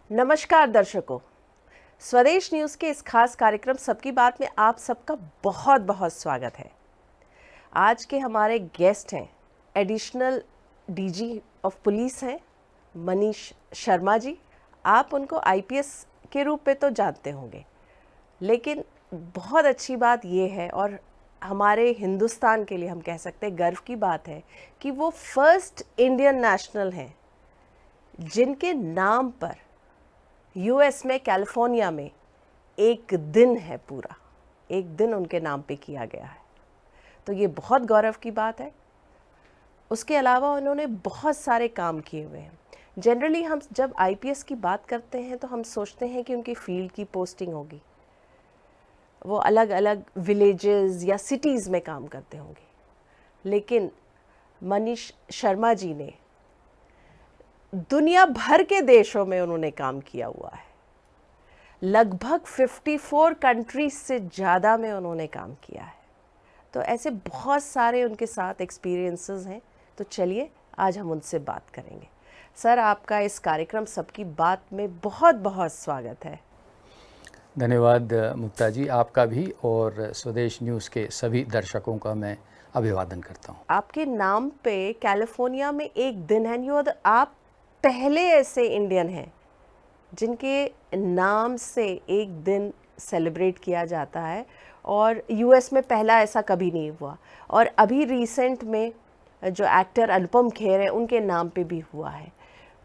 नमस्कार दर्शकों, स्वदेश न्यूज़ के इस खास कार्यक्रम सबकी बात में आप सबका बहुत बहुत स्वागत है। आज के हमारे गेस्ट हैं एडिशनल डीजी ऑफ पुलिस हैं मनीष शर्मा जी। आप उनको आईपीएस के रूप में तो जानते होंगे, लेकिन बहुत अच्छी बात ये है और हमारे हिंदुस्तान के लिए हम कह सकते हैं गर्व की बात है कि वो फर्स्ट इंडियन नेशनल हैं जिनके नाम पर यूएस में कैलिफोर्निया में एक दिन है, पूरा एक दिन उनके नाम पे किया गया है। तो ये बहुत गौरव की बात है। उसके अलावा उन्होंने बहुत सारे काम किए हुए हैं। जनरली हम जब आईपीएस की बात करते हैं तो हम सोचते हैं कि उनकी फील्ड की पोस्टिंग होगी, वो अलग अलग विलेजेस या सिटीज़ में काम करते होंगे, लेकिन मनीष शर्मा जी ने दुनिया भर के देशों में उन्होंने काम किया हुआ है। लगभग 54 कंट्रीज से ज़्यादा में उन्होंने काम किया है। तो ऐसे बहुत सारे उनके साथ एक्सपीरियंसेस हैं। तो चलिए आज हम उनसे बात करेंगे। सर, आपका इस कार्यक्रम सबकी बात में बहुत बहुत स्वागत है। धन्यवाद मुक्ता जी, आपका भी और स्वदेश न्यूज़ के सभी दर्शकों का मैं अभिवादन करता हूँ। आपके नाम पे कैलिफोर्निया में एक दिन है, आप पहले ऐसे इंडियन हैं जिनके नाम से एक दिन सेलिब्रेट किया जाता है, और यूएस में पहला ऐसा कभी नहीं हुआ। और अभी रिसेंट में जो एक्टर अनुपम खेर हैं उनके नाम पे भी हुआ है।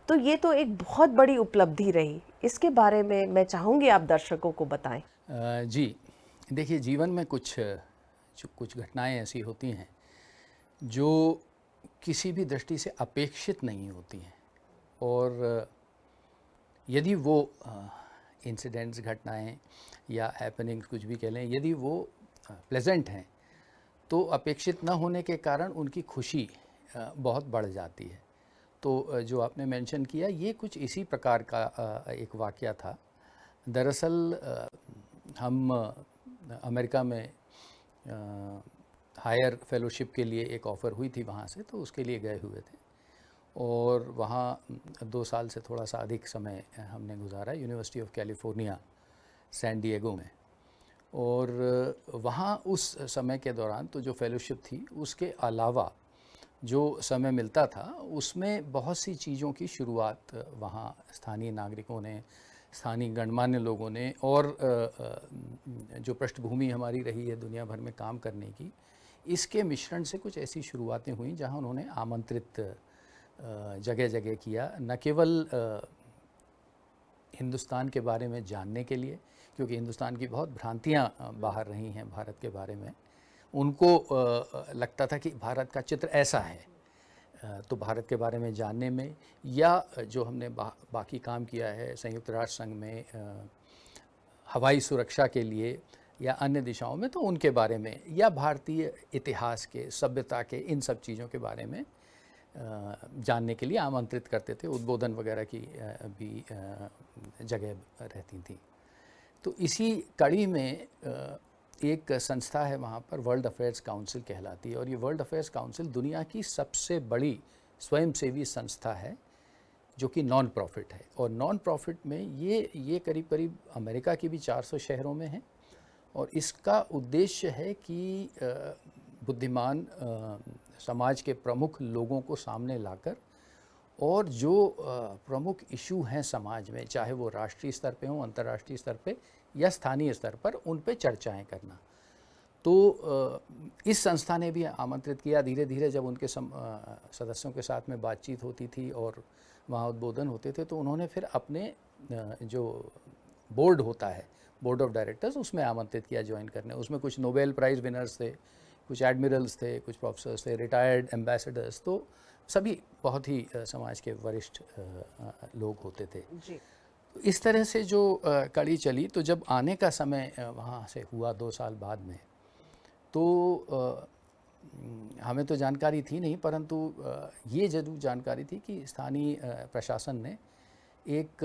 तो ये तो एक बहुत बड़ी उपलब्धि रही। इसके बारे में मैं चाहूँगी आप दर्शकों को बताएं। जी देखिए, जीवन में कुछ घटनाएं ऐसी होती हैं जो किसी भी दृष्टि से अपेक्षित नहीं होती हैं, और यदि वो इंसिडेंट्स, घटनाएं या हैपनिंग्स कुछ भी कह लें, यदि वो प्लेजेंट हैं तो अपेक्षित न होने के कारण उनकी खुशी बहुत बढ़ जाती है। तो जो आपने मेंशन किया, ये कुछ इसी प्रकार का एक वाक़या था। दरअसल हम अमेरिका में हायर फेलोशिप के लिए एक ऑफ़र हुई थी वहाँ से, तो उसके लिए गए हुए थे और वहाँ 2 साल से थोड़ा सा अधिक समय हमने गुजारा university of California San Diego में। और वहाँ उस समय के दौरान तो जो फेलोशिप थी, उसके अलावा जो समय मिलता था उसमें बहुत सी चीज़ों की शुरुआत वहाँ स्थानीय नागरिकों ने, स्थानीय गणमान्य लोगों ने, और जो पृष्ठभूमि हमारी रही है दुनिया भर में काम करने की, इसके मिश्रण से कुछ ऐसी शुरुआतें हुई जहाँ उन्होंने आमंत्रित जगह जगह किया, न केवल हिंदुस्तान के बारे में जानने के लिए, क्योंकि हिंदुस्तान की बहुत भ्रांतियाँ बाहर रही हैं भारत के बारे में। उनको लगता था कि भारत का चित्र ऐसा है, तो भारत के बारे में जानने में, या जो हमने बाकी काम किया है संयुक्त राष्ट्र संघ में हवाई सुरक्षा के लिए या अन्य दिशाओं में, तो उनके बारे में, या भारतीय इतिहास के, सभ्यता के, इन सब चीज़ों के बारे में जानने के लिए आमंत्रित करते थे। उद्बोधन वगैरह की भी जगह रहती थी। तो इसी कड़ी में एक संस्था है वहाँ पर, वर्ल्ड अफेयर्स काउंसिल कहलाती है, और ये वर्ल्ड अफेयर्स काउंसिल दुनिया की सबसे बड़ी स्वयंसेवी संस्था है जो कि नॉन प्रॉफिट है। और नॉन प्रॉफिट में ये करीब करीब अमेरिका की भी 400 शहरों में है, और इसका उद्देश्य है कि बुद्धिमान समाज के प्रमुख लोगों को सामने लाकर, और जो प्रमुख इशू हैं समाज में, चाहे वो राष्ट्रीय स्तर पे हों, अंतर्राष्ट्रीय स्तर पे या स्थानीय स्तर पर, उन पे चर्चाएं करना। तो इस संस्था ने भी आमंत्रित किया। धीरे धीरे जब उनके सदस्यों के साथ में बातचीत होती थी और वहाँ उद्बोधन होते थे, तो उन्होंने फिर अपने जो बोर्ड होता है, बोर्ड ऑफ डायरेक्टर्स, उसमें आमंत्रित किया ज्वाइन करने। उसमें कुछ नोबेल प्राइज़ विनर्स थे, कुछ एडमिरल्स थे, कुछ प्रोफेसर्स थे, रिटायर्ड एम्बेसडर्स, तो सभी बहुत ही समाज के वरिष्ठ लोग होते थे जी। इस तरह से जो कड़ी चली। तो जब आने का समय वहाँ से हुआ 2 साल बाद में, तो हमें तो जानकारी थी नहीं, परंतु ये ज़रूर जानकारी थी कि स्थानीय प्रशासन ने एक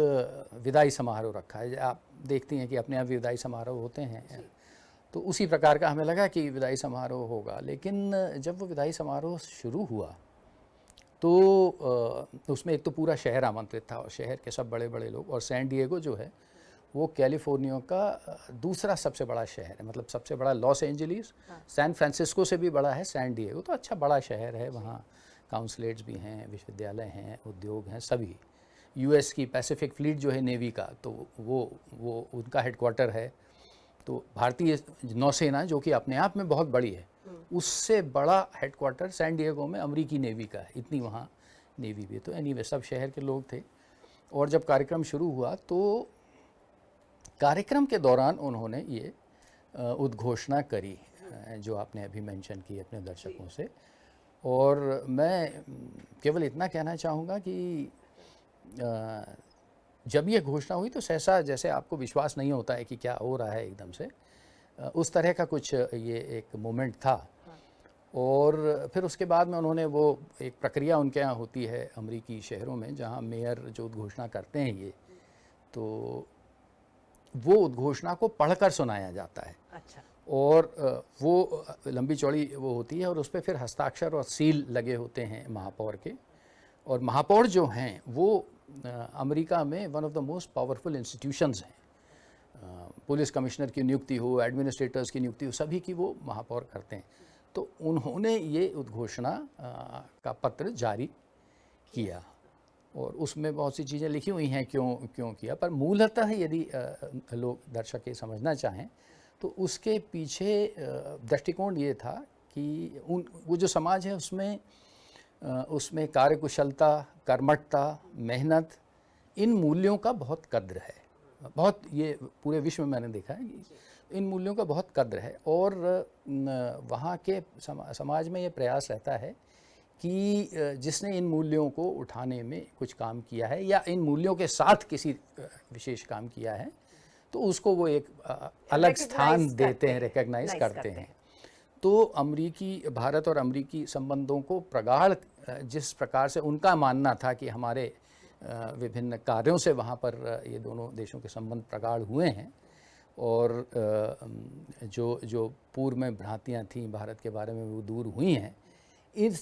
विदाई समारोह रखा है। आप देखती हैं कि अपने यहाँ विदाई समारोह होते हैं, तो उसी प्रकार का हमें लगा कि विदाई समारोह होगा। लेकिन जब वो विदाई समारोह शुरू हुआ तो उसमें एक तो पूरा शहर आमंत्रित था और शहर के सब बड़े बड़े लोग, और सैन डिएगो जो है वो कैलिफोर्निया का दूसरा सबसे बड़ा शहर है, मतलब सबसे बड़ा लॉस एंजलिस, सैन फ्रांसिस्को से भी बड़ा है सैन डिएगो, तो अच्छा बड़ा शहर है। वहाँ काउंसलेट्स भी हैं, विश्वविद्यालय हैं, उद्योग हैं, सभी। यूएस की पैसिफिक फ्लीट जो है नेवी का, तो वो उनका हेडक्वार्टर है। तो भारतीय नौसेना जो कि अपने आप में बहुत बड़ी है, उससे बड़ा हेडक्वार्टर सैन डिएगो में अमेरिकी नेवी का है, इतनी वहाँ नेवी भी है। तो एनीवे सब शहर के लोग थे। और जब कार्यक्रम शुरू हुआ तो कार्यक्रम के दौरान उन्होंने ये उद्घोषणा करी जो आपने अभी मेंशन की अपने दर्शकों से। और मैं केवल इतना कहना चाहूँगा कि जब ये घोषणा हुई तो सहसा जैसे आपको विश्वास नहीं होता है कि क्या हो रहा है एकदम से, उस तरह का कुछ ये एक मोमेंट था। और फिर उसके बाद में उन्होंने वो एक प्रक्रिया उनके यहाँ होती है अमेरिकी शहरों में, जहाँ मेयर जो उद्घोषणा करते हैं ये, तो वो उद्घोषणा को पढ़कर सुनाया जाता है। अच्छा। और वो लंबी चौड़ी वो होती है और उस पर फिर हस्ताक्षर और सील लगे होते हैं महापौर के। और महापौर जो हैं वो अमेरिका में one of the most powerful institutions हैं। पुलिस कमिश्नर की नियुक्ति हो, एडमिनिस्ट्रेटर्स की नियुक्ति हो, सभी की वो महापौर करते हैं। तो उन्होंने ये उद्घोषणा का पत्र जारी किया और उसमें बहुत सी चीज़ें लिखी हुई हैं क्यों किया, पर मूलतः यदि लोग दर्शक ये समझना चाहें तो उसके पीछे दृष्टिकोण ये था कि वो जो समाज है उसमें कार्यकुशलता, कर्मठता, मेहनत, इन मूल्यों का बहुत कद्र है। बहुत, ये पूरे विश्व में मैंने देखा है कि इन मूल्यों का बहुत कद्र है। और वहाँ के समाज में ये प्रयास रहता है कि जिसने इन मूल्यों को उठाने में कुछ काम किया है या इन मूल्यों के साथ किसी विशेष काम किया है, तो उसको वो एक अलग स्थान देते हैं, रिकॉग्नाइज करते हैं। तो भारत और अमेरिकी संबंधों को प्रगाढ़ जिस प्रकार से उनका मानना था कि हमारे विभिन्न कार्यों से वहाँ पर ये दोनों देशों के संबंध प्रगाढ़ हुए हैं, और जो पूर्व में भ्रांतियाँ थीं भारत के बारे में वो दूर हुई हैं,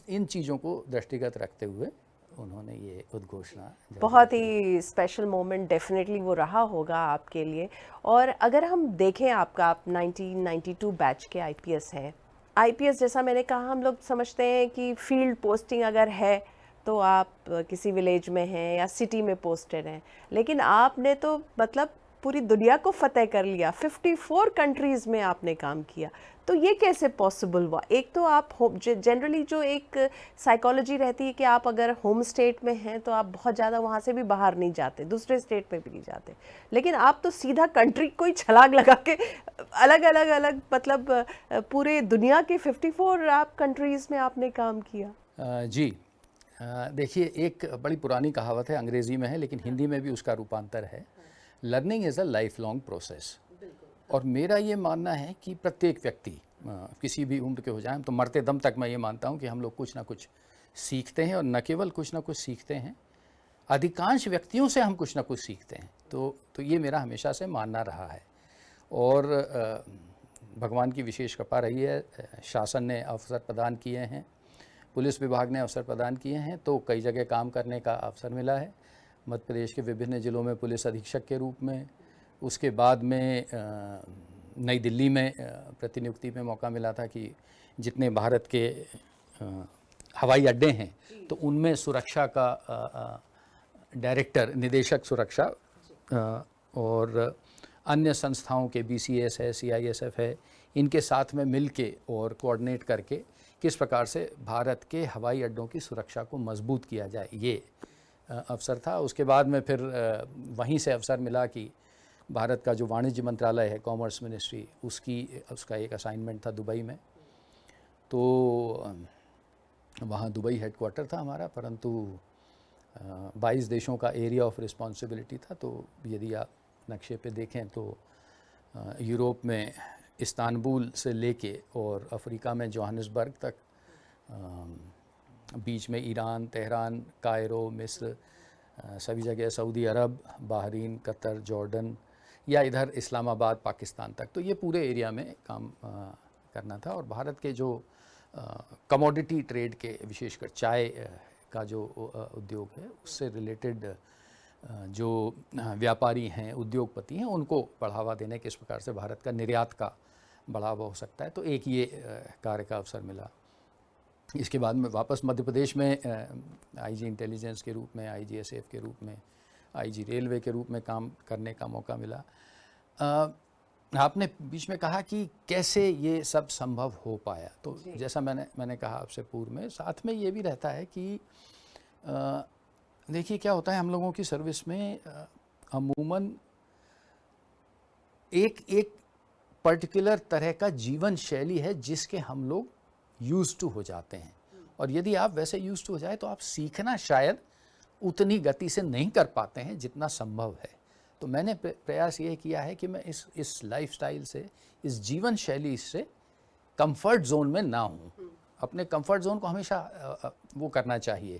इन चीज़ों को दृष्टिगत रखते हुए उन्होंने ये उद्घोषणा। बहुत ही स्पेशल मोमेंट डेफिनेटली वो रहा होगा आपके लिए। और अगर हम देखें आप 1992 बैच के आईपीएस हैं। आईपीएस, जैसा मैंने कहा, हम लोग समझते हैं कि फील्ड पोस्टिंग अगर है तो आप किसी विलेज में हैं या सिटी में पोस्टेड हैं, लेकिन आपने तो मतलब पूरी दुनिया को फतेह कर लिया, 54 कंट्रीज़ में आपने काम किया। तो ये कैसे पॉसिबल हुआ? एक तो आप जनरली जो एक साइकोलॉजी रहती है कि आप अगर होम स्टेट में हैं तो आप बहुत ज़्यादा वहाँ से भी बाहर नहीं जाते, दूसरे स्टेट में भी नहीं जाते, लेकिन आप तो सीधा कंट्री कोई छलांग लगा के अलग मतलब पूरे दुनिया के 54 आप कंट्रीज़ में आपने काम किया। जी, देखिए, एक बड़ी पुरानी कहावत है, अंग्रेज़ी में है लेकिन हिंदी में भी उसका रूपांतर है, learning is a life long process. और मेरा ये मानना है कि प्रत्येक व्यक्ति किसी भी उम्र के हो जाए, तो मरते दम तक मैं ये मानता हूँ कि हम लोग कुछ ना कुछ सीखते हैं, और न केवल कुछ ना कुछ सीखते हैं, अधिकांश व्यक्तियों से हम कुछ ना कुछ सीखते हैं। तो ये मेरा हमेशा से मानना रहा है। और भगवान की विशेष कृपा रही है, शासन ने अवसर प्रदान किए हैं, पुलिस विभाग ने अवसर प्रदान किए हैं, तो कई जगह काम करने का अवसर मिला है। मध्य प्रदेश के विभिन्न ज़िलों में पुलिस अधीक्षक के रूप में, उसके बाद में नई दिल्ली में प्रतिनियुक्ति में मौका मिला था कि जितने भारत के हवाई अड्डे हैं तो उनमें सुरक्षा का डायरेक्टर, निदेशक सुरक्षा, और अन्य संस्थाओं के BCS है, CISF है, इनके साथ में मिल के और कोऑर्डिनेट करके किस प्रकार से भारत के हवाई अड्डों की सुरक्षा को मजबूत किया जाए, ये अवसर था। उसके बाद में फिर वहीं से अवसर मिला कि भारत का जो वाणिज्य मंत्रालय है, कॉमर्स मिनिस्ट्री, उसका एक असाइनमेंट था दुबई में। तो वहाँ दुबई हेडक्वार्टर था हमारा, परंतु 22 देशों का एरिया ऑफ रिस्पॉन्सिबिलिटी था। तो यदि आप नक्शे पे देखें तो यूरोप में इस्तांबुल से लेके और अफ्रीका में जोहानिसबर्ग तक, बीच में ईरान, तेहरान, कायरो, मिस्र, सभी जगह सऊदी अरब, बहरीन, कतर, जॉर्डन, या इधर इस्लामाबाद, पाकिस्तान तक। तो ये पूरे एरिया में काम करना था। और भारत के जो कमोडिटी ट्रेड के, विशेषकर चाय का जो उद्योग है उससे रिलेटेड जो व्यापारी हैं, उद्योगपति हैं, उनको बढ़ावा देने किस प्रकार से भारत का निर्यात का बढ़ावा हो सकता है। तो एक ये कार्य का अवसर मिला। इसके बाद में वापस मध्य प्रदेश में आईजी इंटेलिजेंस के रूप में, आईजी एसएफ के रूप में, आईजी रेलवे के रूप में काम करने का मौका मिला। आपने बीच में कहा कि कैसे ये सब संभव हो पाया, तो जैसा मैंने कहा आपसे पूर्व में, साथ में ये भी रहता है कि देखिए क्या होता है, हम लोगों की सर्विस में अमूमन एक पर्टिकुलर तरह का जीवन शैली है जिसके हम लोग यूज्ड टू हो जाते हैं, और यदि आप वैसे यूज्ड टू हो जाए तो आप सीखना शायद उतनी गति से नहीं कर पाते हैं जितना संभव है। तो मैंने प्रयास ये किया है कि मैं इस लाइफस्टाइल से, इस जीवन शैली से कंफर्ट जोन में ना हूँ। अपने कंफर्ट जोन को हमेशा वो करना चाहिए,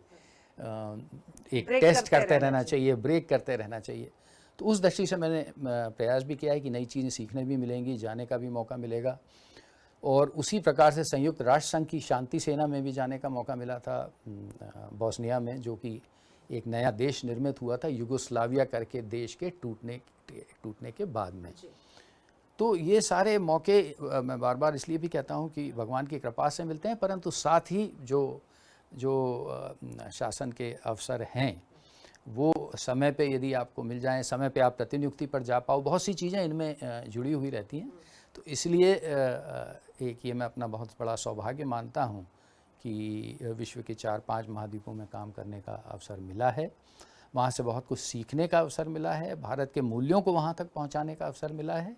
एक टेस्ट करते रहना चाहिए, ब्रेक करते रहना चाहिए। तो उस दृष्टि से मैंने प्रयास भी किया है कि नई चीज़ें सीखने भी मिलेंगी, जाने का भी मौका मिलेगा। और उसी प्रकार से संयुक्त राष्ट्र संघ की शांति सेना में भी जाने का मौका मिला था, बोस्निया में, जो कि एक नया देश निर्मित हुआ था युगोस्लाविया करके देश के टूटने के बाद में। तो ये सारे मौके मैं बार बार इसलिए भी कहता हूँ कि भगवान की कृपा से मिलते हैं, परंतु साथ ही जो शासन के अवसर हैं वो समय पे यदि आपको मिल जाएं, समय पे आप प्रतिनियुक्ति पर जा पाओ, बहुत सी चीज़ें इनमें जुड़ी हुई रहती हैं। तो इसलिए एक ये मैं अपना बहुत बड़ा सौभाग्य मानता हूँ कि विश्व के 4-5 महाद्वीपों में काम करने का अवसर मिला है, वहाँ से बहुत कुछ सीखने का अवसर मिला है, भारत के मूल्यों को वहाँ तक पहुँचाने का अवसर मिला है,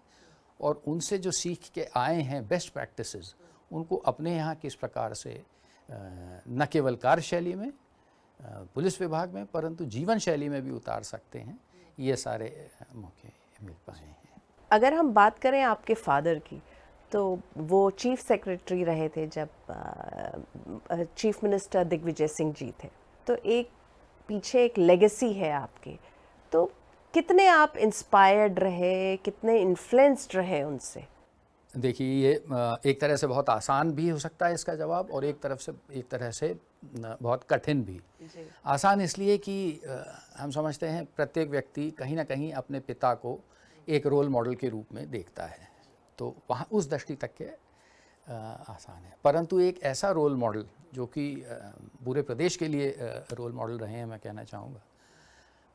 और उनसे जो सीख के आए हैं बेस्ट प्रैक्टिसेस, उनको अपने यहाँ किस प्रकार से न केवल कार्यशैली में, पुलिस विभाग में, परंतु जीवन शैली में भी उतार सकते हैं, ये सारे मौके मिल पाए हैं। अगर हम बात करें आपके फादर की, तो वो चीफ सेक्रेटरी रहे थे जब चीफ मिनिस्टर दिग्विजय सिंह जी थे, तो एक पीछे एक लेगेसी है आपकी। तो कितने आप इंस्पायर्ड रहे, कितने इन्फ्लुएंस्ड रहे उनसे? देखिए, ये एक तरह से बहुत आसान भी हो सकता है इसका जवाब, और एक तरह से बहुत कठिन भी। आसान इसलिए कि हम समझते हैं प्रत्येक व्यक्ति कहीं ना कहीं अपने पिता को एक रोल मॉडल के रूप में देखता है, तो वहाँ उस दृष्टि तक के आसान है। परंतु एक ऐसा रोल मॉडल जो कि पूरे प्रदेश के लिए रोल मॉडल रहे हैं, मैं कहना चाहूँगा।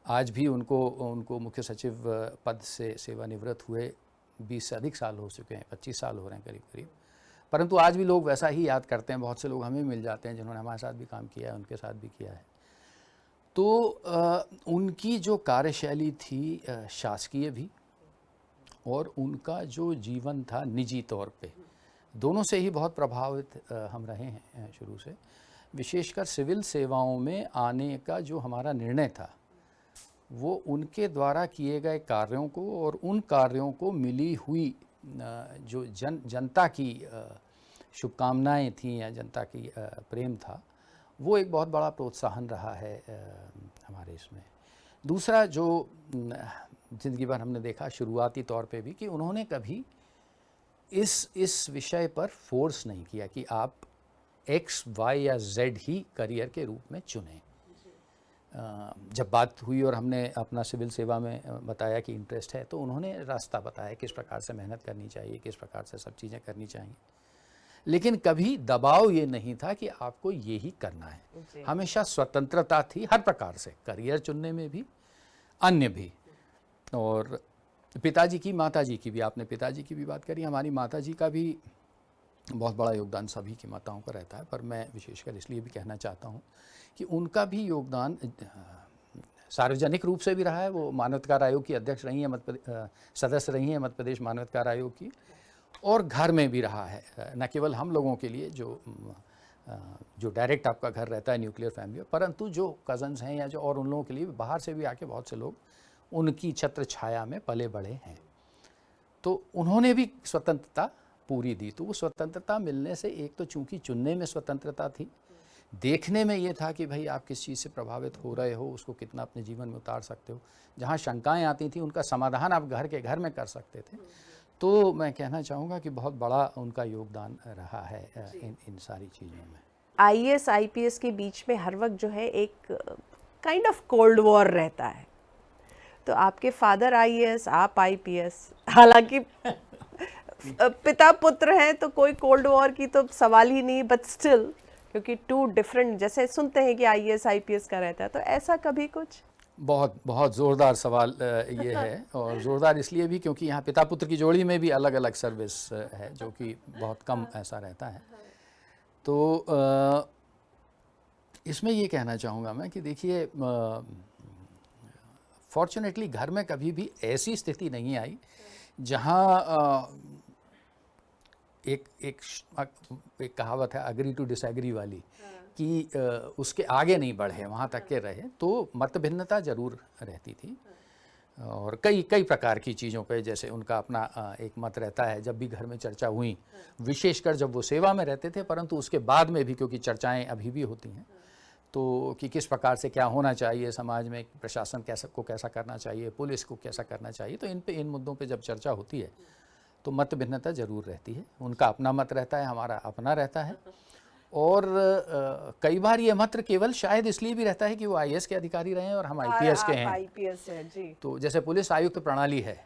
आज भी उनको मुख्य सचिव पद से सेवानिवृत्त हुए 20 से अधिक साल हो चुके हैं, 25 साल हो रहे हैं करीब, परंतु आज भी लोग वैसा ही याद करते हैं। बहुत से लोग हमें मिल जाते हैं जिन्होंने हमारे साथ भी काम किया है, उनके साथ भी किया है। तो उनकी जो कार्यशैली थी शासकीय भी, और उनका जो जीवन था निजी तौर पे, दोनों से ही बहुत प्रभावित हम रहे हैं शुरू से। विशेषकर सिविल सेवाओं में आने का जो हमारा निर्णय था, वो उनके द्वारा किए गए कार्यों को और उन कार्यों को मिली हुई जो जनता की शुभकामनाएं थीं या जनता की प्रेम था, वो एक बहुत बड़ा प्रोत्साहन रहा है हमारे इसमें। दूसरा जो ज़िंदगी भर हमने देखा शुरुआती तौर पे भी, कि उन्होंने कभी इस विषय पर फोर्स नहीं किया कि आप X, Y या Z ही करियर के रूप में चुनें। जब बात हुई और हमने अपना सिविल सेवा में बताया कि इंटरेस्ट है, तो उन्होंने रास्ता बताया किस प्रकार से मेहनत करनी चाहिए, किस प्रकार से सब चीज़ें करनी चाहिए, लेकिन कभी दबाव ये नहीं था कि आपको ये ही करना है। हमेशा स्वतंत्रता थी हर प्रकार से, करियर चुनने में भी, अन्य भी। और पिताजी की, माताजी की भी, आपने पिताजी की भी बात करी, हमारी माताजी का भी बहुत बड़ा योगदान सभी की माताओं का रहता है, पर मैं विशेषकर इसलिए भी कहना चाहता हूँ कि उनका भी योगदान सार्वजनिक रूप से भी रहा है। वो मानवाधिकार आयोग की अध्यक्ष रही हैं, सदस्य रही हैं मध्य प्रदेश मानवाधिकार आयोग की, और घर में भी रहा है, न केवल हम लोगों के लिए जो डायरेक्ट आपका घर रहता है न्यूक्लियर फैमिली, परंतु जो कज़न्स हैं या जो और उन लोगों के लिए बाहर से भी आके बहुत से लोग उनकी छत्र छाया में पले बड़े हैं। तो उन्होंने भी स्वतंत्रता पूरी दी। तो वो स्वतंत्रता मिलने से एक तो चूंकि चुनने में स्वतंत्रता थी, देखने में ये था कि भाई आप किस चीज़ से प्रभावित हो रहे हो, उसको कितना अपने जीवन में उतार सकते हो, जहाँ शंकाएं आती थी उनका समाधान आप घर के घर में कर सकते थे। तो मैं कहना चाहूँगा कि बहुत बड़ा उनका योगदान रहा है इन सारी चीज़ों में। आईएएस आईपीएस के बीच में हर वक्त जो है एक काइंड ऑफ कोल्ड वॉर रहता है। तो आपके फादर आईएएस, आप आईपीएस, हालांकि पिता पुत्र हैं तो कोई कोल्ड वॉर की तो सवाल ही नहीं, बट स्टिल क्योंकि टू डिफरेंट, जैसे सुनते हैं कि आईएएस आईपीएस का रहता है, तो ऐसा कभी कुछ? बहुत बहुत ज़ोरदार सवाल ये है, और ज़ोरदार इसलिए भी क्योंकि यहाँ पिता पुत्र की जोड़ी में भी अलग अलग सर्विस है, जो कि बहुत कम ऐसा रहता है। तो इसमें ये कहना चाहूँगा मैं कि देखिए, फॉर्चुनेटली घर में कभी भी ऐसी स्थिति नहीं आई जहाँ एक कहावत है अग्री टू डिसएग्री वाली, कि उसके आगे नहीं बढ़े, वहाँ तक के रहे। तो मत भिन्नता ज़रूर रहती थी, और कई कई प्रकार की चीज़ों पे, जैसे उनका अपना एक मत रहता है। जब भी घर में चर्चा हुई, विशेषकर जब वो सेवा में रहते थे, परंतु उसके बाद में भी, क्योंकि चर्चाएं अभी भी होती हैं, तो कि किस प्रकार से क्या होना चाहिए समाज में, प्रशासन कैसा करना चाहिए, पुलिस को कैसा करना चाहिए, तो इन मुद्दों पे जब चर्चा होती है तो मत भिन्नता ज़रूर रहती है। उनका अपना मत रहता है, हमारा अपना रहता है। और कई बार ये मत केवल शायद इसलिए भी रहता है कि वो आईएएस के अधिकारी रहे हैं और हम आईपीएस के हैं। आईपीएस है जी। तो जैसे पुलिस आयुक्त प्रणाली है,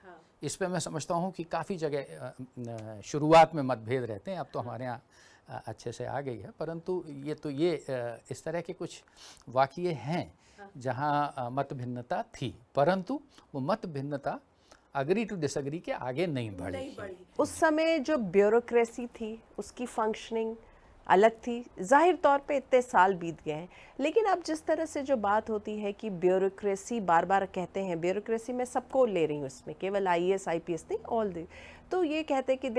इस पे मैं समझता हूँ कि काफ़ी जगह शुरुआत में मतभेद रहते हैं। अब तो हमारे यहाँ अच्छे से आ गई है, परंतु ये इस तरह के कुछ वाक़ये हैं जहाँ मत भिन्नता थी, परंतु वो मत भिन्नता अग्री टू डिसएग्री के आगे नहीं बढ़ी। उस समय जो ब्यूरोक्रेसी थी उसकी फंक्शनिंग अलग थी। जाहिर तौर पे इतने साल बीत गए हैं, लेकिन अब जिस तरह से जो बात होती है कि ब्यूरोक्रेसी, बार बार कहते हैं ब्यूरोक्रेसी, में सबको ले रही हूँ इसमें, केवल आईएएस आईपीएस नहीं, ऑल दी, तो ये कहते हैं कि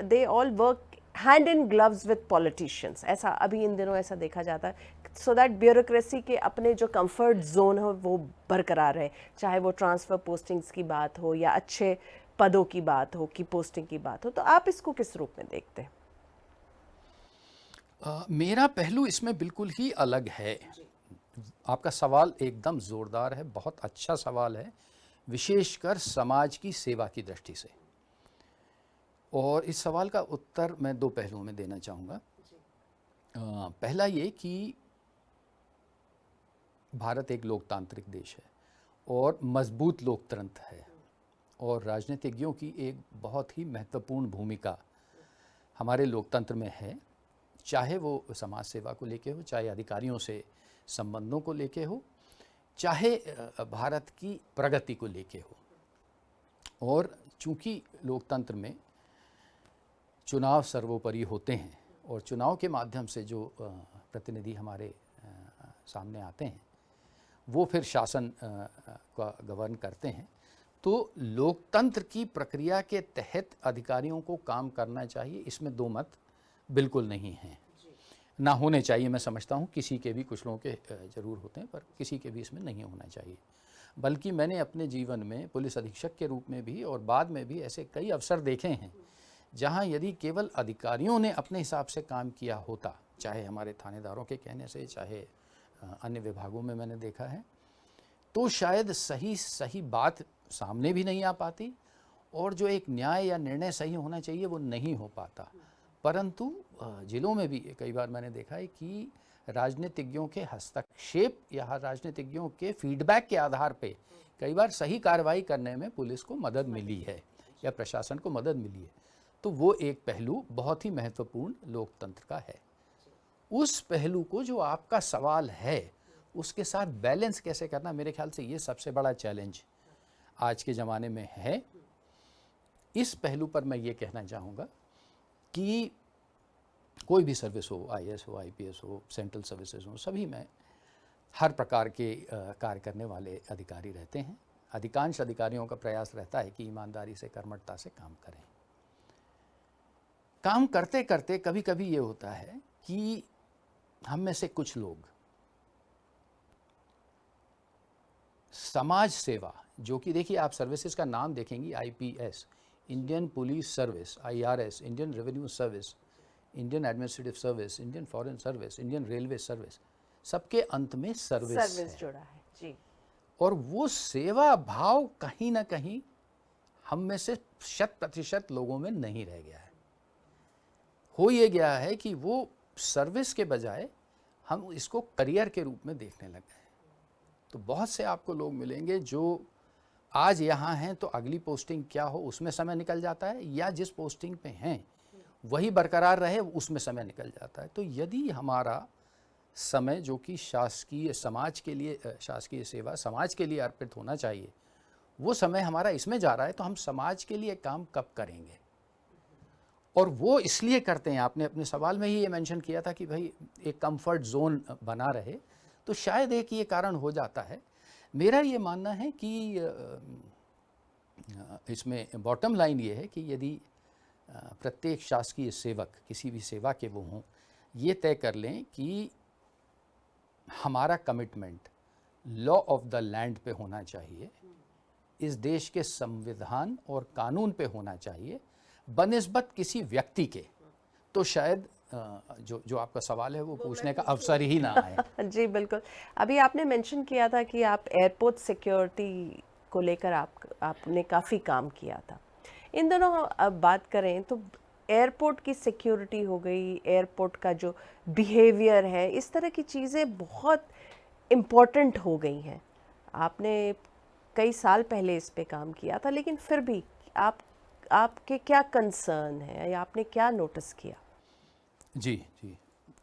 they all work hand in gloves with politicians. ऐसा अभी इन दिनों ऐसा देखा जाता है, सो दैट ब्यूरोक्रेसी के अपने जो कंफर्ट जोन हो वो बरकरार रहे, चाहे वो ट्रांसफ़र पोस्टिंग्स की बात हो या अच्छे पदों की बात हो, की पोस्टिंग की बात हो। तो आप इसको किस रूप में देखते हैं? मेरा पहलू इसमें बिल्कुल ही अलग है। आपका सवाल एकदम ज़ोरदार है, बहुत अच्छा सवाल है, विशेषकर समाज की सेवा की दृष्टि से। और इस सवाल का उत्तर मैं दो पहलुओं में देना चाहूँगा। पहला ये कि भारत एक लोकतांत्रिक देश है और मजबूत लोकतंत्र है, और राजनीतिज्ञों की एक बहुत ही महत्वपूर्ण भूमिका हमारे लोकतंत्र में है, चाहे वो समाज सेवा को लेके हो, चाहे अधिकारियों से संबंधों को लेके हो, चाहे भारत की प्रगति को लेके हो। और चूंकि लोकतंत्र में चुनाव सर्वोपरि होते हैं, और चुनाव के माध्यम से जो प्रतिनिधि हमारे सामने आते हैं वो फिर शासन का गवर्न करते हैं, तो लोकतंत्र की प्रक्रिया के तहत अधिकारियों को काम करना चाहिए, इसमें दो मत बिल्कुल नहीं हैं, ना होने चाहिए। मैं समझता हूँ किसी के भी, कुछ लोगों के ज़रूर होते हैं, पर किसी के भी इसमें नहीं होना चाहिए। बल्कि मैंने अपने जीवन में पुलिस अधीक्षक के रूप में भी और बाद में भी ऐसे कई अवसर देखे हैं जहाँ यदि केवल अधिकारियों ने अपने हिसाब से काम किया होता, चाहे हमारे थानेदारों के कहने से, चाहे अन्य विभागों में मैंने देखा है, तो शायद सही बात सामने भी नहीं आ पाती, और जो एक न्याय या निर्णय सही होना चाहिए वो नहीं हो पाता। परंतु जिलों में भी कई बार मैंने देखा है कि राजनीतिज्ञों के हस्तक्षेप या राजनीतिज्ञों के फीडबैक के आधार पे कई बार सही कार्रवाई करने में पुलिस को मदद मिली है या प्रशासन को मदद मिली है। तो वो एक पहलू बहुत ही महत्वपूर्ण लोकतंत्र का है। उस पहलू को, जो आपका सवाल है, उसके साथ बैलेंस कैसे करना, मेरे ख्याल से ये सबसे बड़ा चैलेंज आज के ज़माने में है। इस पहलू पर मैं ये कहना चाहूँगा कि कोई भी सर्विस हो, आईएएस हो, आईपीएस हो, सेंट्रल सर्विसेज हो, सभी में हर प्रकार के कार्य करने वाले अधिकारी रहते हैं। अधिकांश अधिकारियों का प्रयास रहता है कि ईमानदारी से, कर्मठता से काम करें। काम करते करते कभी कभी ये होता है कि हम में से कुछ लोग समाज सेवा, जो कि देखिए आप सर्विसेज का नाम देखेंगी, IPS, Indian police service, IRS, Indian revenue service, Indian administrative service, Indian foreign service, Indian railway service, सबके अंत में सर्विस जुड़ा है जी। और वो सेवा भाव कहीं ना कहीं हम में से 100% लोगों में नहीं रह गया है। हो ये गया है कि वो सर्विस के बजाय हम इसको करियर के रूप में देखने लग गए। तो बहुत से आपको लोग मिलेंगे जो आज यहाँ हैं तो अगली पोस्टिंग क्या हो उसमें समय निकल जाता है, या जिस पोस्टिंग पे हैं वही बरकरार रहे उसमें समय निकल जाता है। तो यदि हमारा समय जो कि शासकीय समाज के लिए शासकीय सेवा समाज के लिए अर्पित होना चाहिए, वो समय हमारा इसमें जा रहा है, तो हम समाज के लिए काम कब करेंगे? और वो इसलिए करते हैं, आपने अपने सवाल में ही ये मेंशन किया था कि भाई एक कंफर्ट जोन बना रहे, तो शायद एक ये कारण हो जाता है। मेरा ये मानना है कि इसमें बॉटम लाइन ये है कि यदि प्रत्येक शासकीय सेवक किसी भी सेवा के वो हों, ये तय कर लें कि हमारा commitment law of the land पे होना चाहिए, इस देश के संविधान और कानून पे होना चाहिए बनिस्बत किसी व्यक्ति के, तो शायद जो आपका सवाल है वो पूछने का अवसर ही ना आए। जी बिल्कुल। अभी आपने मेंशन किया था कि आप एयरपोर्ट सिक्योरिटी को लेकर आपने काफ़ी काम किया था। इन दोनों अब बात करें तो एयरपोर्ट की सिक्योरिटी हो गई, एयरपोर्ट का जो बिहेवियर है, इस तरह की चीज़ें बहुत इम्पोर्टेंट हो गई हैं। आपने कई साल पहले इस पे काम किया था, लेकिन फिर भी आपके क्या कंसर्न है या आपने क्या नोटिस किया? जी जी,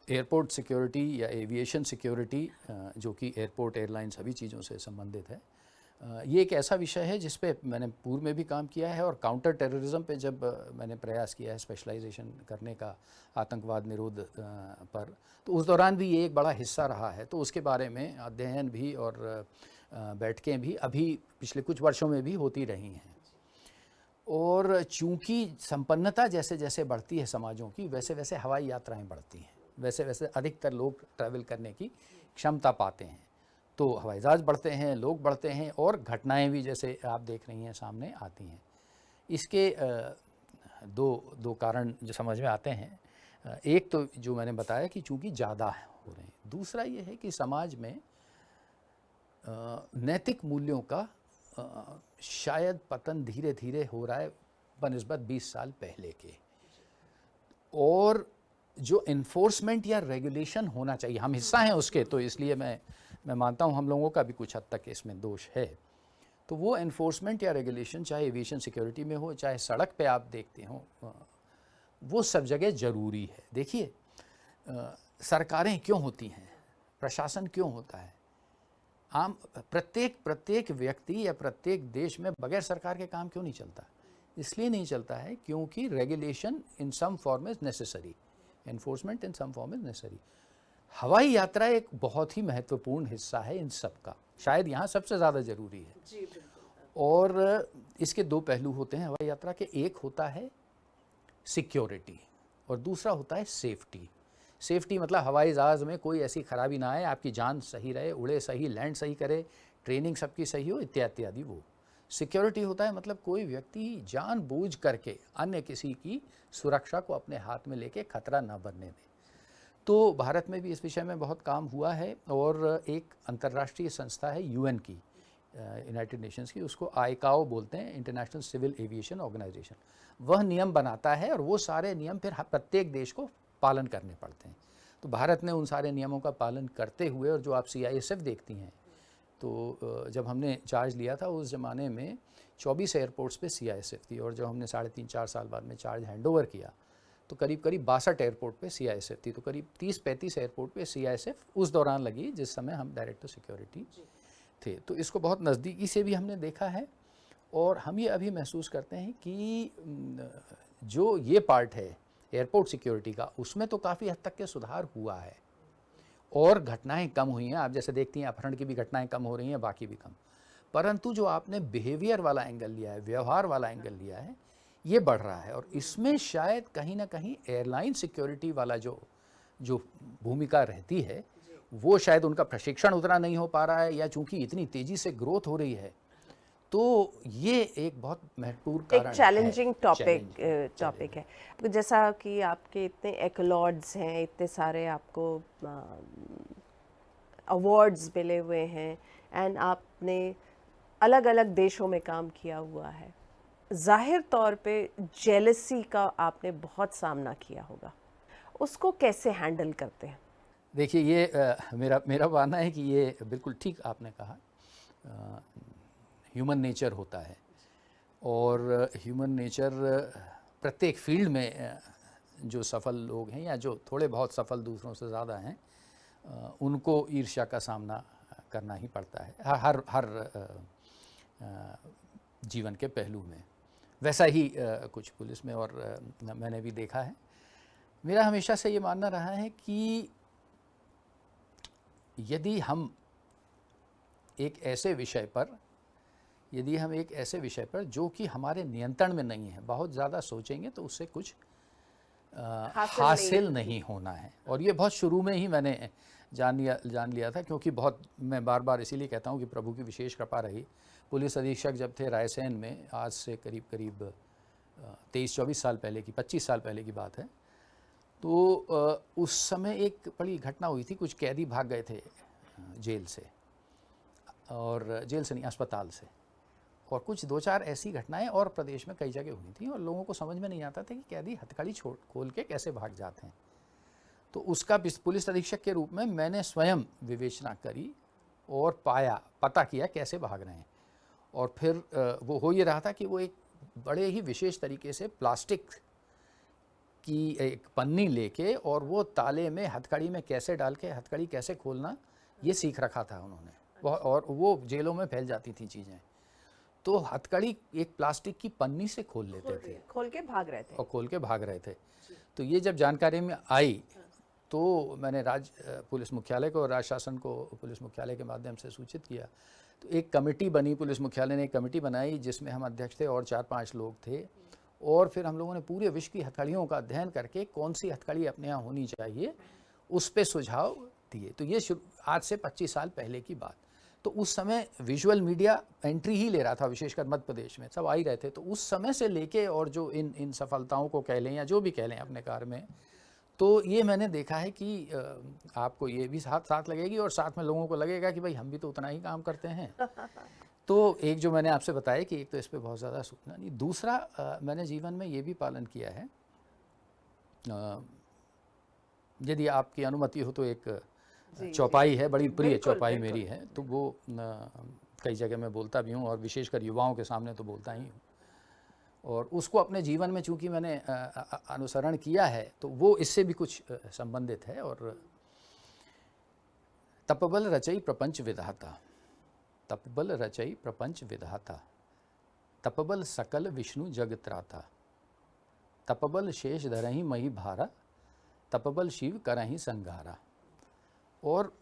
एयरपोर्ट सिक्योरिटी या एविएशन सिक्योरिटी जो कि एयरपोर्ट एयरलाइन सभी चीज़ों से संबंधित है, ये एक ऐसा विषय है जिस पे मैंने पूर्व में भी काम किया है, और काउंटर टेररिज्म पे जब मैंने प्रयास किया है स्पेशलाइजेशन करने का आतंकवाद निरोध पर, तो उस दौरान भी ये एक बड़ा हिस्सा रहा है। तो उसके बारे में अध्ययन भी और बैठकें भी अभी पिछले कुछ वर्षों में भी होती रही हैं। और चूंकि संपन्नता जैसे जैसे बढ़ती है समाजों की, वैसे वैसे हवाई यात्राएं बढ़ती हैं, वैसे वैसे अधिकतर लोग ट्रैवल करने की क्षमता पाते हैं, तो हवाई जहाज़ बढ़ते हैं, लोग बढ़ते हैं, और घटनाएं भी जैसे आप देख रही हैं सामने आती हैं। इसके दो कारण जो समझ में आते हैं। एक तो जो मैंने बताया कि चूंकि ज़्यादा हो रहे हैं, दूसरा ये है कि समाज में नैतिक मूल्यों का शायद पतन धीरे धीरे हो रहा है बनिस्बत 20 साल पहले के। और जो इन्फोर्समेंट या रेगुलेशन होना चाहिए, हम हिस्सा हैं उसके, तो इसलिए मैं मानता हूँ हम लोगों का भी कुछ हद तक इसमें दोष है। तो वो इन्फोर्समेंट या रेगुलेशन चाहे एविएशन सिक्योरिटी में हो, चाहे सड़क पे आप देखते हो, वो सब जगह ज़रूरी है। देखिए, सरकारें क्यों होती हैं, प्रशासन क्यों होता है? आम प्रत्येक व्यक्ति या प्रत्येक देश में बगैर सरकार के काम क्यों नहीं चलता? इसलिए नहीं चलता है क्योंकि regulation in some form is necessary, enforcement in some form is necessary. हवाई यात्रा एक बहुत ही महत्वपूर्ण हिस्सा है इन सब का, शायद यहाँ सबसे ज़्यादा ज़रूरी है। जी बिल्कुल। और इसके दो पहलू होते हैं हवाई यात्रा के, एक होता है सिक्योरिटी और दूसरा होता है सेफ्टी। सेफ्टी मतलब हवाई जहाज़ में कोई ऐसी खराबी ना आए, आपकी जान सही रहे, उड़े सही, लैंड सही करे, ट्रेनिंग सबकी सही हो, इत्यादि इत्यादि। वो सिक्योरिटी होता है मतलब कोई व्यक्ति जानबूझ करके अन्य किसी की सुरक्षा को अपने हाथ में लेके खतरा ना बनने दे। तो भारत में भी इस विषय में बहुत काम हुआ है, और एक अंतर्राष्ट्रीय संस्था है यूएन की, यूनाइटेड नेशंस की, उसको आईकाओ बोलते हैं, इंटरनेशनल सिविल एविएशन ऑर्गेनाइजेशन। वह नियम बनाता है और वो सारे नियम फिर प्रत्येक देश को पालन करने पड़ते हैं। तो भारत ने उन सारे नियमों का पालन करते हुए, और जो आप CISF देखती हैं, तो जब हमने चार्ज लिया था उस ज़माने में 24 एयरपोर्ट्स पे CISF थी, और जब हमने 3.5-4 साल बाद में चार्ज हैंडओवर किया तो करीब 62 एयरपोर्ट पे CISF थी। तो करीब 30-35 एयरपोर्ट पे CISF उस दौरान लगी जिस समय हम डायरेक्टर सिक्योरिटी थे। तो इसको बहुत नज़दीकी से भी हमने देखा है, और हम ये अभी महसूस करते हैं कि जो ये पार्ट है एयरपोर्ट सिक्योरिटी का, उसमें तो काफ़ी हद तक के सुधार हुआ है और घटनाएं कम हुई हैं। आप जैसे देखती हैं अपहरण की भी घटनाएं कम हो रही हैं, बाकी भी कम। परंतु जो आपने बिहेवियर वाला एंगल लिया है, व्यवहार वाला एंगल लिया है, ये बढ़ रहा है, और इसमें शायद कहीं ना कहीं एयरलाइन सिक्योरिटी वाला जो भूमिका रहती है, वो शायद उनका प्रशिक्षण उतना नहीं हो पा रहा है, या चूंकि इतनी तेज़ी से ग्रोथ हो रही है, तो ये एक बहुत महत्वपूर्ण कारण एक चैलेंजिंग है। टॉपिक है। तो जैसा कि आपके इतने एक्लॉर्ड्स हैं, इतने सारे आपको अवार्ड्स मिले हुए हैं, एंड आपने अलग अलग देशों में काम किया हुआ है, जाहिर तौर पे जेलसी का आपने बहुत सामना किया होगा, उसको कैसे हैंडल करते हैं? देखिए ये मेरा मेरा मानना है कि ये बिल्कुल ठीक आपने कहा। ह्यूमन नेचर होता है और ह्यूमन नेचर प्रत्येक फील्ड में जो सफल लोग हैं या जो थोड़े बहुत सफल दूसरों से ज़्यादा हैं उनको ईर्ष्या का सामना करना ही पड़ता है हर हर जीवन के पहलू में। वैसा ही कुछ पुलिस में और मैंने भी देखा है। मेरा हमेशा से ये मानना रहा है कि यदि हम एक ऐसे विषय पर जो कि हमारे नियंत्रण में नहीं है बहुत ज़्यादा सोचेंगे तो उससे कुछ हासिल नहीं होना है। और ये बहुत शुरू में ही मैंने जान लिया था, क्योंकि बहुत मैं बार बार इसीलिए कहता हूँ कि प्रभु की विशेष कृपा रही। पुलिस अधीक्षक जब थे रायसेन में, आज से करीब 23-24 साल पहले की 25 साल पहले की बात है, तो उस समय एक बड़ी घटना हुई थी। कुछ कैदी भाग गए थे जेल से, और जेल से नहीं अस्पताल से, और कुछ 2-4 ऐसी घटनाएं और प्रदेश में कई जगह हुई थी और लोगों को समझ में नहीं आता था कि कैदी हथकड़ी खोल के कैसे भाग जाते हैं। तो उसका पुलिस अधीक्षक के रूप में मैंने स्वयं विवेचना करी और पता किया कैसे भाग रहे हैं। और फिर वो हो ये रहा था कि वो एक बड़े ही विशेष तरीके से प्लास्टिक की एक पन्नी लेके और वो ताले में हथकड़ी में कैसे डाल के हथकड़ी कैसे खोलना ये सीख रखा था उन्होंने। और वो जेलों में फैल जाती थी चीज़ें, तो हथकड़ी एक प्लास्टिक की पन्नी से खोल लेते थे, खोल के भाग रहे थे। तो ये जब जानकारी में आई तो मैंने पुलिस मुख्यालय को, राज्य शासन को पुलिस मुख्यालय के माध्यम से सूचित किया। तो एक कमेटी बनी, पुलिस मुख्यालय ने एक कमेटी बनाई जिसमें हम अध्यक्ष थे और 4-5 लोग थे। और फिर हम लोगों ने पूरे विश्व की हथकड़ियों का अध्ययन करके कौन सी हथकड़ी अपने यहाँ होनी चाहिए उस पे सुझाव दिए। तो ये आज से 25 साल पहले की बात। तो उस समय विजुअल मीडिया एंट्री ही ले रहा था, विशेषकर मध्य प्रदेश में सब आ ही रहे थे। तो उस समय से लेके और जो इन सफलताओं को कह लें या जो भी कह लें अपने कार्य में, तो ये मैंने देखा है कि आपको ये भी साथ लगेगी और साथ में लोगों को लगेगा कि भाई हम भी तो उतना ही काम करते हैं। तो एक जो मैंने आपसे बताया कि एक तो इस पे बहुत ज़्यादा सूचना नहीं, दूसरा मैंने जीवन में ये भी पालन किया है, यदि आपकी अनुमति हो तो एक चौपाई है, बड़ी प्रिय चौपाई मेरी है, तो वो कई जगह मैं बोलता भी हूँ और विशेषकर युवाओं के सामने तो बोलता ही हूँ। और उसको अपने जीवन में चूंकि मैंने अनुसरण किया है तो वो इससे भी कुछ संबंधित है। और तपबल रचई प्रपंच विधाता, तपबल रचई प्रपंच विधाता, तपबल सकल विष्णु जग त्राता, तपबल शेष धरहि मही भारा, तपबल शिव करहि संघारा। और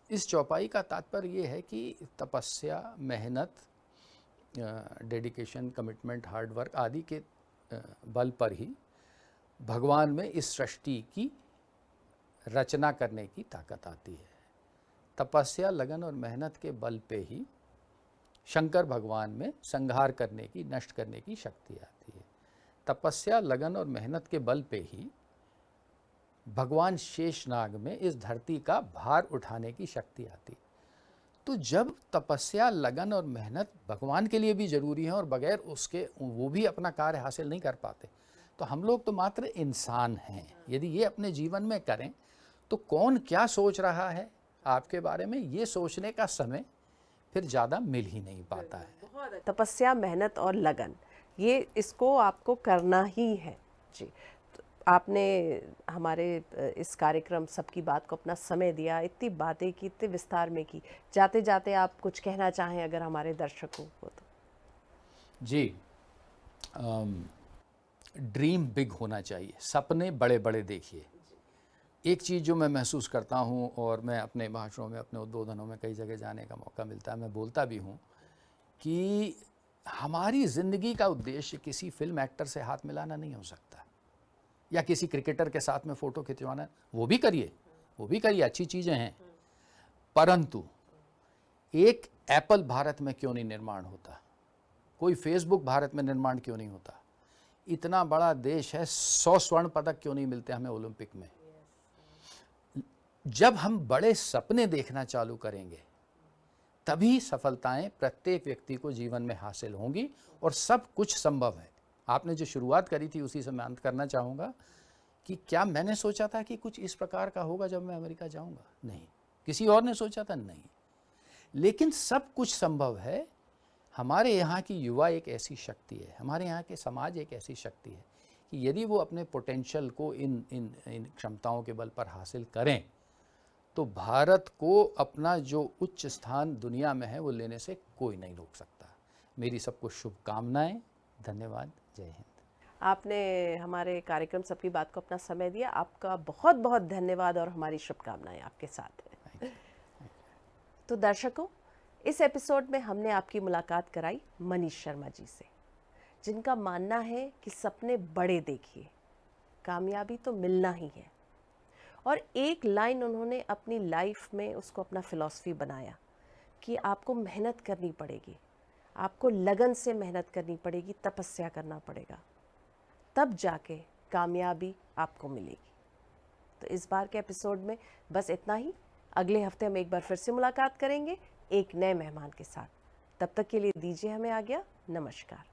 इस चौपाई का तात्पर्य ये है कि तपस्या, मेहनत, डेडिकेशन, कमिटमेंट, हार्ड वर्क आदि के बल पर ही भगवान में इस सृष्टि की रचना करने की ताकत आती है। तपस्या, लगन और मेहनत के बल पे ही शंकर भगवान में संहार करने की, नष्ट करने की शक्ति आती है। तपस्या, लगन और मेहनत के बल पे ही भगवान शेषनाग में इस धरती का भार उठाने की शक्ति आती। तो जब तपस्या, लगन और मेहनत भगवान के लिए भी जरूरी है और बगैर उसके वो भी अपना कार्य हासिल नहीं कर पाते, तो हम लोग तो मात्र इंसान हैं। यदि ये अपने जीवन में करें तो कौन क्या सोच रहा है आपके बारे में, ये सोचने का समय फिर ज़्यादा मिल ही नहीं पाता है। तपस्या, मेहनत और लगन, ये इसको आपको करना ही है जी। आपने हमारे इस कार्यक्रम सबकी बात को अपना समय दिया, इतनी बातें की, इतने विस्तार में की। जाते जाते आप कुछ कहना चाहें अगर हमारे दर्शकों को तो? जी, ड्रीम बिग होना चाहिए, सपने बड़े बड़े देखिए। एक चीज़ जो मैं महसूस करता हूँ और मैं अपने भाषणों में, अपने उद्बोधनों में कई जगह जाने का मौका मिलता है, मैं बोलता भी हूँ कि हमारी ज़िंदगी का उद्देश्य किसी फिल्म एक्टर से हाथ मिलाना नहीं हो सकता या किसी क्रिकेटर के साथ में फ़ोटो खिंचवाना। वो भी करिए, अच्छी चीज़ें हैं, परंतु एक एप्पल भारत में क्यों नहीं निर्माण होता, कोई फेसबुक भारत में निर्माण क्यों नहीं होता, इतना बड़ा देश है, 100 स्वर्ण पदक क्यों नहीं मिलते हमें ओलंपिक में। जब हम बड़े सपने देखना चालू करेंगे तभी सफलताएं प्रत्येक व्यक्ति को जीवन में हासिल होंगी और सब कुछ संभव है। आपने जो शुरुआत करी थी उसी से मैं अंत करना चाहूँगा कि क्या मैंने सोचा था कि कुछ इस प्रकार का होगा जब मैं अमेरिका जाऊंगा? नहीं। किसी और ने सोचा था? नहीं। लेकिन सब कुछ संभव है। हमारे यहाँ की युवा एक ऐसी शक्ति है, हमारे यहाँ के समाज एक ऐसी शक्ति है कि यदि वो अपने पोटेंशियल को इन इन इन क्षमताओं के बल पर हासिल करें तो भारत को अपना जो उच्च स्थान दुनिया में है वो लेने से कोई नहीं रोक सकता। मेरी सबको शुभकामनाएं। धन्यवाद। जय हिंद। आपने हमारे कार्यक्रम सबकी बात को अपना समय दिया, आपका बहुत बहुत धन्यवाद और हमारी शुभकामनाएं आपके साथ है। तो दर्शकों, इस एपिसोड में हमने आपकी मुलाकात कराई मनीष शर्मा जी से, जिनका मानना है कि सपने बड़े देखिए, कामयाबी तो मिलना ही है। और एक लाइन उन्होंने अपनी लाइफ में उसको अपना फिलॉसफी बनाया कि आपको मेहनत करनी पड़ेगी, आपको लगन से मेहनत करनी पड़ेगी, तपस्या करना पड़ेगा, तब जाके कामयाबी आपको मिलेगी। तो इस बार के एपिसोड में बस इतना ही। अगले हफ्ते हम एक बार फिर से मुलाकात करेंगे एक नए मेहमान के साथ। तब तक के लिए दीजिए हमें आज्ञा। नमस्कार।